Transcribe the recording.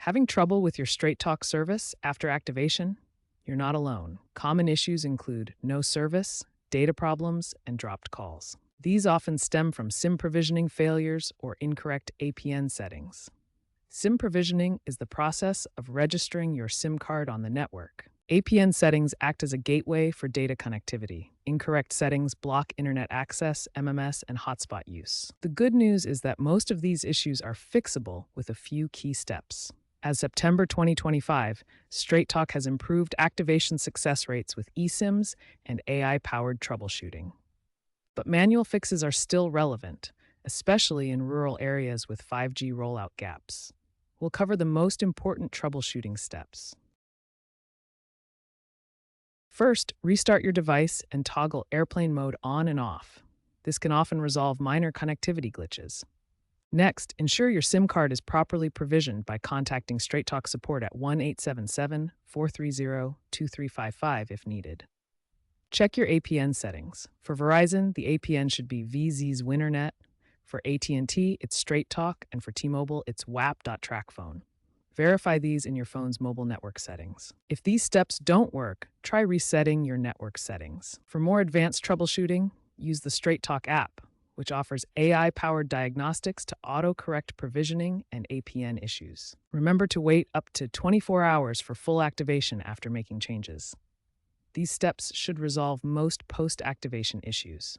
Having trouble with your Straight Talk service after activation? You're not alone. Common issues include no service, data problems, and dropped calls. These often stem from SIM provisioning failures or incorrect APN settings. SIM provisioning is the process of registering your SIM card on the network. APN settings act as a gateway for data connectivity. Incorrect settings block internet access, MMS, and hotspot use. The good news is that most of these issues are fixable with a few key steps. As September 2025, Straight Talk has improved activation success rates with eSIMs and AI-powered troubleshooting. But manual fixes are still relevant, especially in rural areas with 5G rollout gaps. We'll cover the most important troubleshooting steps. First, restart your device and toggle airplane mode on and off. This can often resolve minor connectivity glitches. Next, ensure your SIM card is properly provisioned by contacting Straight Talk support at 1-877-430-2355 if needed. Check your APN settings. For Verizon, the APN should be VZ's WinnerNet. For AT&T, it's Straight Talk, and for T-Mobile, it's WAP.TrackPhone. Verify these in your phone's mobile network settings. If these steps don't work, try resetting your network settings. For more advanced troubleshooting, use the Straight Talk app, which offers AI-powered diagnostics to auto-correct provisioning and APN issues. Remember to wait up to 24 hours for full activation after making changes. These steps should resolve most post-activation issues.